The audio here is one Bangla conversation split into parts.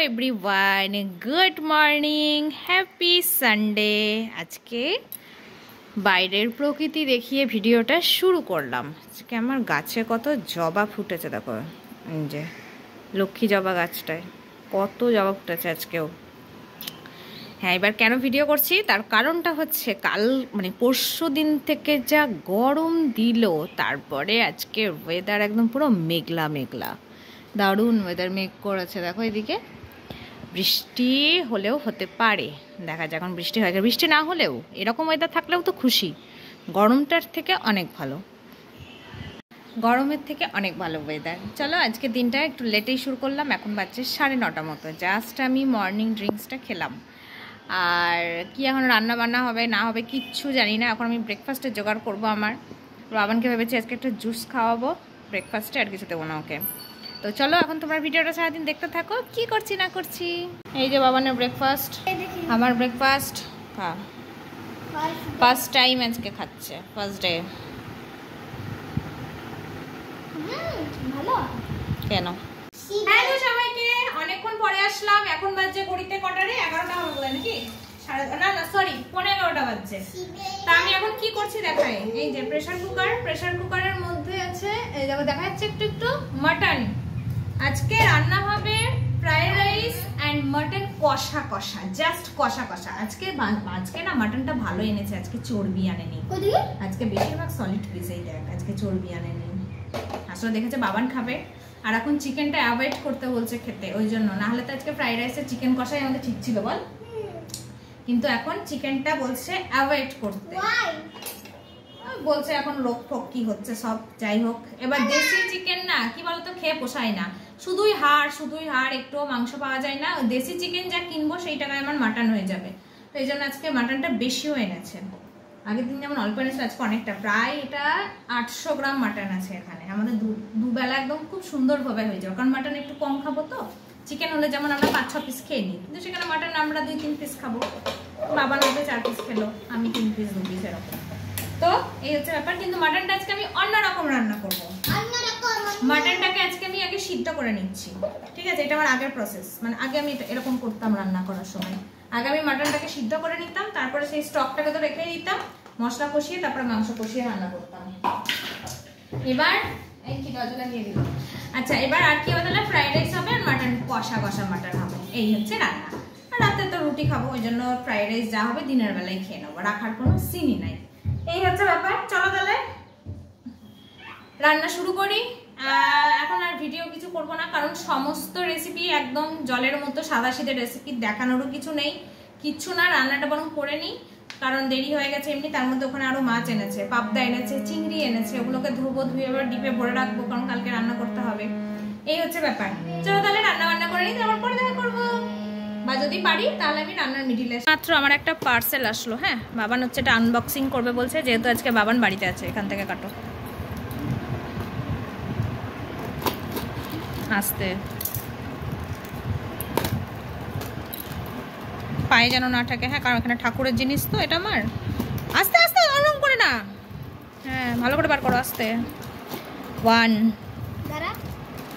Everyone, good morning, happy Sunday. আজকে বাইরের প্রকৃতি দেখিয়ে ভিডিওটা শুরু করলাম। আজকে আমার গাছে কত জবা ফুটেছে, দেখো যে লক্ষ্মী জবা গাছটায় কত জবা ফুটেছে আজকেও। হ্যাঁ, এবার কেন ভিডিও করছি তার কারণটা হচ্ছে কাল পরশু দিন থেকে যা গরম দিল, তারপরে আজকে ওয়েদার একদম পুরো মেঘলা মেঘলা, দারুণ ওয়েদার, মেঘ করেছে দেখো এদিকে। বৃষ্টি হলেও হতে পারে, দেখা যাক এখন বৃষ্টি হয়। বৃষ্টি না হলেও এরকম ওয়েদার থাকলেও তো খুশি, গরমটার থেকে অনেক ভালো, গরমের থেকে অনেক ভালো ওয়েদার। চলো আজকে দিনটা একটু লেটেই শুরু করলাম, এখন বাজছে 9:30 মতো। জাস্ট আমি মর্নিং ড্রিঙ্কসটা খেলাম, আর কি এখন রান্না বান্না হবে না হবে কিচ্ছু জানি না। এখন আমি ব্রেকফাস্টের জোগাড় করবো। আমার বাবানকে ভেবেছি আজকে একটা জুস খাওয়াবো ব্রেকফাস্টে, আর কিছু দেবো না ওকে। তো চলো এখন তোমরা ভিডিওটা সারাদিন দেখতে থাকো কি করছি না করছি। এই যে বাবানের ব্রেকফাস্ট, আমার ব্রেকফাস্ট। হ্যাঁ, ফার্স্ট টাইম আজকে খাচ্ছে, ফার্স্ট ডে। কেন? হ্যালো সবাইকে, অনেকক্ষণ পরে আসলাম। এখন বাজছে ঘড়িতে কটারে? 11টা হবে নাকি? না সরি, 11:15 বাজছে। তা আমি এখন কি করছি দেখাই। এই যে প্রেসার কুকারের মধ্যে আছে, এই দেখো দেখা যাচ্ছে একটু একটু মাটন। আজকে রান্না হবে ফ্রাইড রাইস এন্ড মাটন কষা কষা, জাস্ট কষা কষা। আজকে না মাটনটা ভালো এনেছে, আজকে চর্বি আনেনি। আজকে বেশিরভাগ সলিড পিসেই দেখ, আজকে চর্বি আনেনি। আসলে দেখেছে বাবান খাবে, আর এখন চিকেনটা অ্যাভয়েড করতে বলছে খেতে, ওই জন্য। না হলে তো আজকে ফ্রাইড রাইসে চিকেন কষাই আমাদের ঠিক ছিল বল, কিন্তু এখন চিকেনটা বলছে অ্যাভয়েড করতে। বলছে এখন রোগ ফোক কি হচ্ছে সব, যাই হোক। এবার দেশি চিকেন না কি বলতো, খেয়ে পোষায় না, শুধুই হাড়, একটুও মাংস পাওয়া যায় না। দেশি চিকেন যা কিনবো সেই টাকায় আমার মাটন হয়ে যাবে, তো এই জন্য আজকে মাটনটা বেশিও এনেছে। আগের দিন যেমন অল্প এনেছিল, আজকে অনেকটা, প্রায় এটা 800 গ্রাম মাটন আছে এখানে। আমাদের দুবেলা একদম খুব সুন্দরভাবে হয়ে যাবে, কারণ মাটন একটু কম খাবো তো। চিকেন হলে যেমন আমরা 5-6 পিস খেয়ে নিই, কিন্তু সেখানে মাটন আমরা 2-3 পিস খাবো। বাবা নবে 4 পিস খেলো, আমি 3 পিস 2 পিস এরকম। তো এই হচ্ছে ব্যাপার। কিন্তু মাটনটা আজকে আমি অন্যরকম রান্না করবো। মাটনটাকে আজকে আমি আগে সিদ্ধ করে নিচ্ছি, ঠিক আছে? এটা আমার আগের প্রসেস, আগে আমি এরকম করতাম রান্না করার সময়। আগে আমি মাটনটাকে সিদ্ধ করে নিতাম, তারপরে সেই স্টকটাকে তো রেখে দিতাম, মশলা কষিয়ে তারপরে মাংস কষিয়ে রান্না করতাম। এবার এই কি গজলা দিয়ে দিলাম। আচ্ছা, এবার আর কি হবে? ফ্রাইড রাইস হবে আর মাটন কষা কষা মাটন হবে, এই হচ্ছে রান্না। আর রাতে তো রুটি খাবো, ওই জন্য ফ্রাইড রাইস যা হবে দিনের বেলায় খেয়ে নেবো, রাখার কোনো সিনই নাই। এই হচ্ছে ব্যাপার। চলো তাহলে রান্না শুরু করি। এখন আর ভিডিও কিছু করবো না, কারণ সমস্ত রেসিপি একদম জলের মতো সাদাসিধে রেসিপি, দেখানোরও কিছু নেই, কিচ্ছু না। রান্নাটা বরং করে নিই, কারণ দেরি হয়ে গেছে এমনি। তার মধ্যে ওখানে আরো মাছ এনেছে, পাবদা এনেছে, চিংড়ি এনেছে, ওগুলোকে ধোবো, ধুয়ে এবার ডিপে ভরে রাখবো, কারণ কালকে রান্না করতে হবে। এই হচ্ছে ব্যাপার। চলো তাহলে রান্না বান্না করে নিই, তারপর পরে দেখা করবো, বা যদি পারি তাহলে আমি রান্নার মিডিলে। মাত্র আমার একটা পার্সেল আসলো। হ্যাঁ, বাবান হচ্ছে এটা আনবক্সিং করবে বলছে, যেহেতু আজকে বাবান বাড়িতে আছে। এখান থেকে কাটো, আস্তে পায়ে যেন না থাকে। হ্যাঁ, কারণ এখানে ঠাকুরের জিনিস তো, এটা আমার। আস্তে আস্তে, ওরকম করে না। হ্যাঁ, ভালো করে বার করো, আস্তে। 1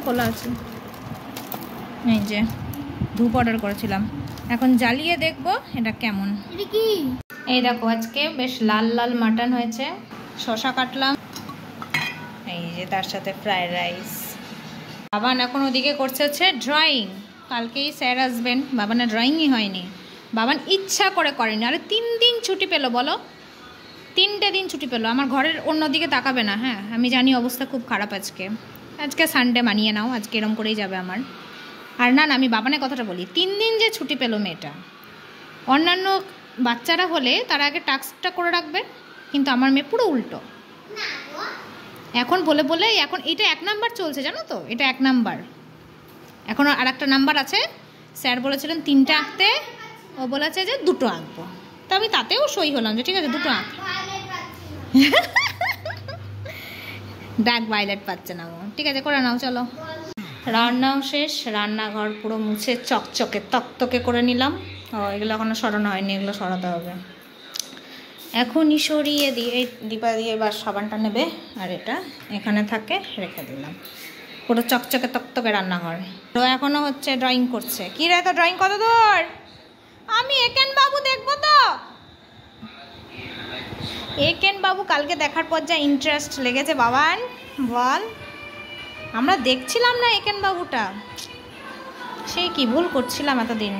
খোলা আছে। এই যে ধূপ অর্ডার করেছিলাম, এখন জ্বালিয়ে দেখবো এটা কেমন। এই দেখো আজকে বেশ লাল লাল মাটন হয়েছে। শসা কাটলাম, এই যে তার সাথে ফ্রাইড রাইস। বাবান এখন ওদিকে করছে হচ্ছে ড্রয়িং, কালকেই স্যার আসবেন। বাবানের ড্রয়িংই হয়নি, বাবান ইচ্ছা করে করেনি। আরে 3 দিন ছুটি পেলো বলো, 3টে দিন ছুটি পেলো। আমার ঘরের অন্যদিকে তাকাবে না। হ্যাঁ, আমি জানি অবস্থা খুব খারাপ আজকে সানডে, মানিয়ে নাও, আজকে এরম করেই যাবে আমার। আর না, আমি বাবানের কথাটা বলি, 3 দিন যে ছুটি পেলো মেয়েটা। অন্যান্য বাচ্চারা হলে তারা আগে টাস্কটা করে রাখবে, কিন্তু আমার মেয়ে পুরো উল্টো। এখন বলে বলে এখন এটা 1 নাম্বার চলছে, জানো তো? এটা 1 নাম্বার। এখন আর একটা নাম্বার আছে, স্যার বলেছিলেন 3টে আঁকতে, ও বলেছে যে 2টো আঁকবো। তা আমি তাতেও সই হলাম যে ঠিক আছে 2টো আঁক। ডার্ক ভায়োলেট পাচ্ছে না ও, ঠিক আছে করে নাও। চলো রান্নাও শেষ, রান্নাঘর পুরো মুছে চকচকে তকতকে করে নিলাম। এগুলো এখনো সরানো হয়নি, এগুলো সরাতে হবে এখনই। সরিয়ে দিয়ে দীপা দিয়ে এবার সাবানটা নেবে, আর এটা এখানে থাকে রেখে দিলাম। পুরো চকচকে তকতকে রান্নাঘর। তো এখনো হচ্ছে ড্রয়িং করছে। কি রে তো ড্রয়িং কত দূর? আমি একেন বাবু দেখবো তো। একেন বাবু কালকে দেখার পর যা ইন্টারেস্ট লেগেছে বাবান, বল। আমরা দেখছিলাম না একেন বাবুটা, সেই কি ভুল করছিলাম এতদিন।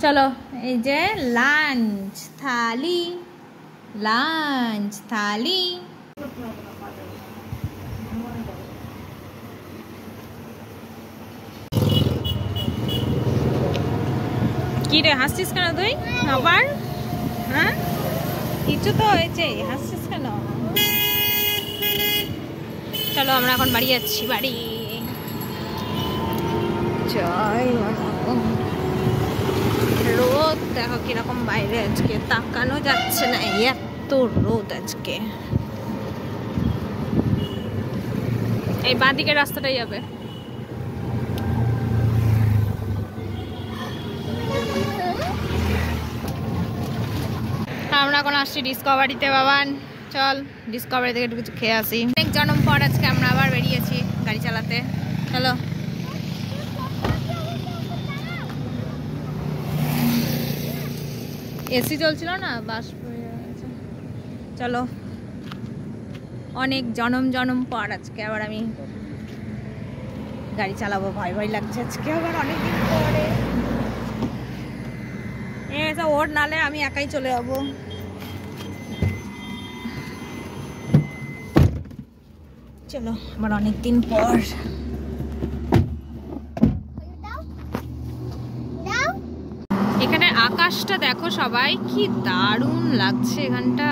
চলো এই যে লাঞ্চ থালি, লাঞ্চ থালি। কি রে হাসছিস কেন তুই আবার? হ্যাঁ কিছু তো হয়েছে, হাসছিস কেন? চলো আমরা এখন বাড়ি যাচ্ছি, বাড়ি। জয় রোদ দেখো কিরকম বাইরে, আজকে তাকানো যাচ্ছে না, এত রোদ আজকে। এই বাঁ দিকের রাস্তাটাই যাবে। আমরা এখন আসছি ডিসকভারিতে বাবান। চল ডিসকভারি থেকে একটু কিছু খেয়ে আসি। অনেক জন্ম পর আজকে আমরা আবার বেরিয়েছি গাড়ি চালাতে। চলো এসি চলছিল না, বাস চলো অনেক জনম পর আজকে আবার আমি গাড়ি চালাবো। ভয় ভয় লাগছে আজকে আবার অনেকদিন পরে। ওর নালে আমি একাই চলে যাবো। চলো আবার অনেকদিন পর। এখানে আকাশটা দেখো সবাই, কি দারুণ লাগছে এখানটা।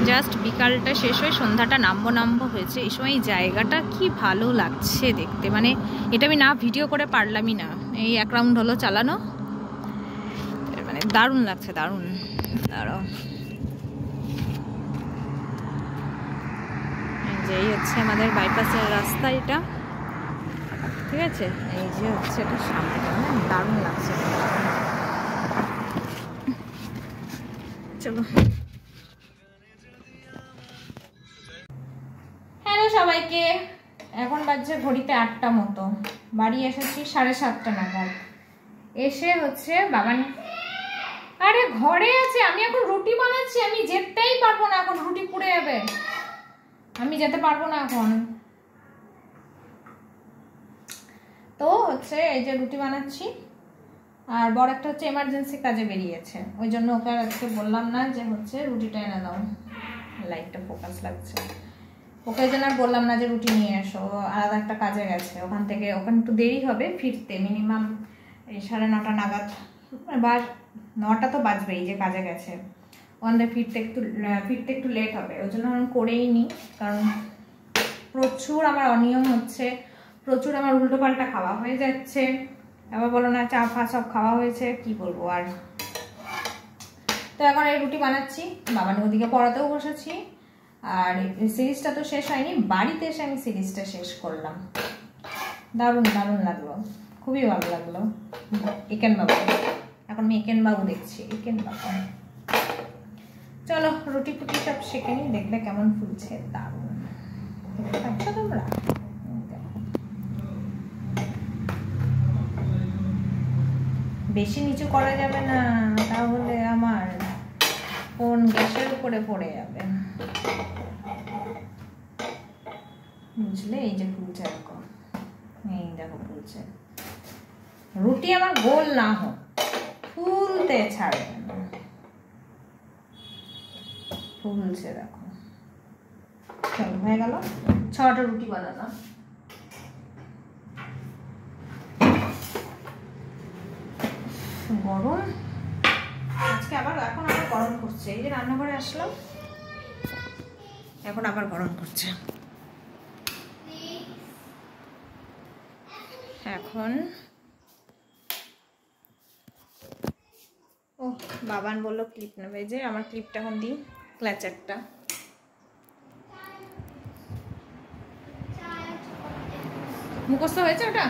জাস্ট বিকালটা শেষ হয়ে সন্ধ্যাটা নামবো হয়েছে, এই সময় জায়গাটা কি ভালো লাগছে দেখতে। মানে এটা আমি না ভিডিও করে পারলামই না, এই এক রাউন্ড হলো চালানো, মানে দারুণ লাগছে, দারুণ। দাঁড়াও, এই হচ্ছে আমাদের বাইপাসের রাস্তা, এটা ঠিক আছে। এই যে হচ্ছে এটা সামনে, দারুণ লাগছে। চলো হ্যালো সবাইকে, এখন বাজছে ঘড়িতে 8টা মতো। বাড়ি এসেছি 7:30 নাগাদ। এসে হচ্ছে বাবান, আরে ঘরে আছে, আমি এখন রুটি বানাচ্ছি। আমি যেতেই পারবো না এখন, রুটি পুড়ে যাবে, আমি যেতে পারবো না এখন। তো হচ্ছে এই যে রুটি বানাচ্ছি, আর বড় একটা হচ্ছে এমার্জেন্সি কাজে বেরিয়েছে, ওই জন্য ওকে আজকে বললাম না যে হচ্ছে রুটিটা এনে দাও। লাইটটা ফোকাস লাগছে, ওকে এই জন্য আর বললাম না যে রুটি নিয়ে এসো, আলাদা একটা কাজে গেছে। ওখানে একটু দেরি হবে ফিরতে, মিনিমাম এই 9:30 নাগাদ, বা 9টা তো বাজবেই, যে কাজে গেছে। ওখানে ফিরতে একটু লেট হবে, ওই জন্য আমি করেই নিই। কারণ প্রচুর আমার অনিয়ম হচ্ছে, প্রচুর আমার উল্টোপাল্টা খাওয়া হয়ে যাচ্ছে। আবার বলো না চা ফা সব খাওয়া হয়েছে, কি বলবো আর। তো এখন এই রুটি বানাচ্ছি, বাবান ওদিকে পড়াতেও বসেছি। আর সিরিজটা তো শেষ হয়নি, বাড়িতে এসে আমি সিরিজটা শেষ করলাম। দারুণ দারুণ লাগলো, খুবই ভালো লাগলো। একেন বাবু, এখন আমি একেন বাবু দেখছি, একেন বাবু। চলো রুটি ফুটি সব শেখে নি, দেখবে কেমন ফুলছে, দারুণ। দেখতে তোমরা বেশি নিচু করা যাবে না, তাহলে আমার ফোন গ্যাসের উপরে পড়ে যাবে, বুঝলে। এই যে ফুলছে দেখো, এই দেখো ফুলছে। রুটি আমার গোল না হোক, ফুলতে ছাড়বে না, ফুলছে দেখো। চলো হয়ে গেল 6টা রুটি বানানো। গরম আজকে আবার, এখন আবার গরম করছে। এই যে রান্নাঘরে আসলাম, এখন আবার গরম করছে। এখন ও বাবান বললো ক্লিপ নেবে, যে আমার ক্লিপটা এখন দিই, ক্ল্যাচারটা। মুখস্থ হয়েছে ওটা?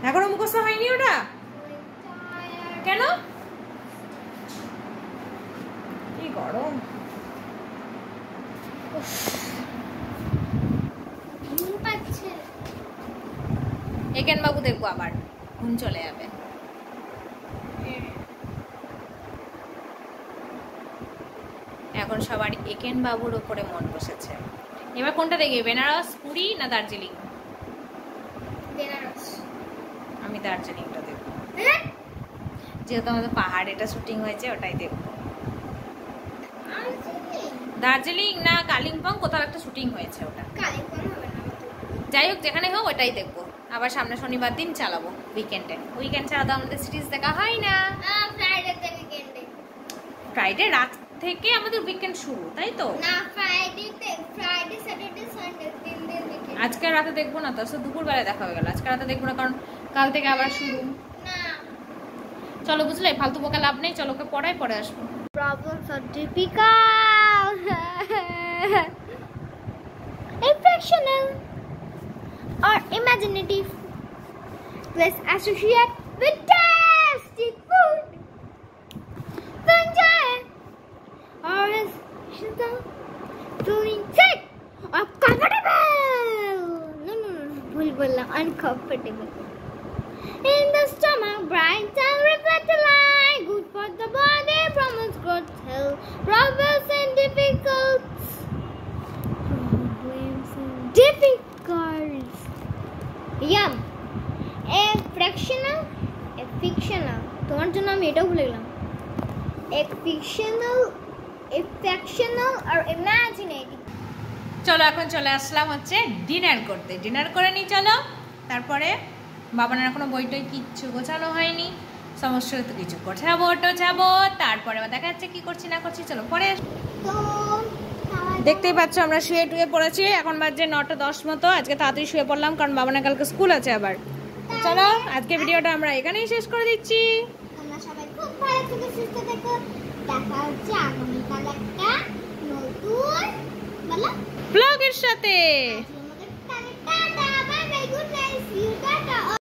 এখনো মুখস্থ হয়নি ওটা? কেন? কি গরম, ও একেন বাবু দেখবো আবার ঘুম চলে যাবে। এখন সবার একেন বাবুর উপরে মন বসেছে। এবার কোনটা দেখবে, বেনারস, পুরী না দার্জিলিং? বেনারস। আমি দার্জিলিংটা দেখবো, যেহেতু আমাদের পাহাড় এটা শুটিং হয়েছে, ওটাই দেখবো। দার্জিলিং না কালিম্পং কোথাও একটা শুটিং হয়েছে, ওটা যাই হোক যেখানে হোক ওটাই দেখবো। আবার সামনে শনিবার দিন চালাবো, উইকেন্ডে। উইকেন্ড ছাড়া তো আমাদের সিরিজ দেখা হয় না। ফ্রাইডে রাত থেকে আমাদের উইকেন্ড শুরু, তাই তো? না, ফ্রাইডে স্যাটারডে সানডে 3 দিন উইকেন্ড। আজকে রাতে দেখবো না তো, দুপুরবেলা দেখা হয়ে গেল। আজকে রাতে দেখবো না, কারণ কাল থেকে আবার শুরু। না চলো বুঝলে, ফালতু বকা লাভ নেই, চলো ওকে পড়াই পরে আসবো। Problems are difficult, impressional or imaginative. Let's associate with tasty food. Enjoy or is feeling sick or comfortable. No, bhul bolla, uncomfortable. In the stomach, bright and revitalizing, good for the body, promotes growth, health, problems and difficulties. Yum. A fractional, a fictional. তোমার জন্য আমি এটাও ভুলে গেলাম। A fictional, a factional or imaginative. চলো এখন চলে আসলাম হচ্ছে ডিনার করতে। ডিনার করে নি চলো। তারপরে বাবানের এখনো বই টই কিচ্ছু গোছানো হয়নি, সমস্ত কিছু গোছাবো। তারপরে দেখা যাচ্ছে কি করছি না করছি। চলো পরে দেখতেই পাচ্ছ আমরা শুয়ে টুয়ে পড়েছি। এখন বাজে 9টা 10 মতো। আজকে তাড়াতাড়ি শুয়ে পড়লাম কারণ বাবানের কালকে স্কুল আছে আবার। চলো আজকে ভিডিওটা আমরা এখানেই শেষ করে দিচ্ছি। তোমরা সবাই খুব ভালো থেকো, সুস্থ থেকো। দেখা হচ্ছে আগামীকাল একটা নতুন ব্লগের সাথে।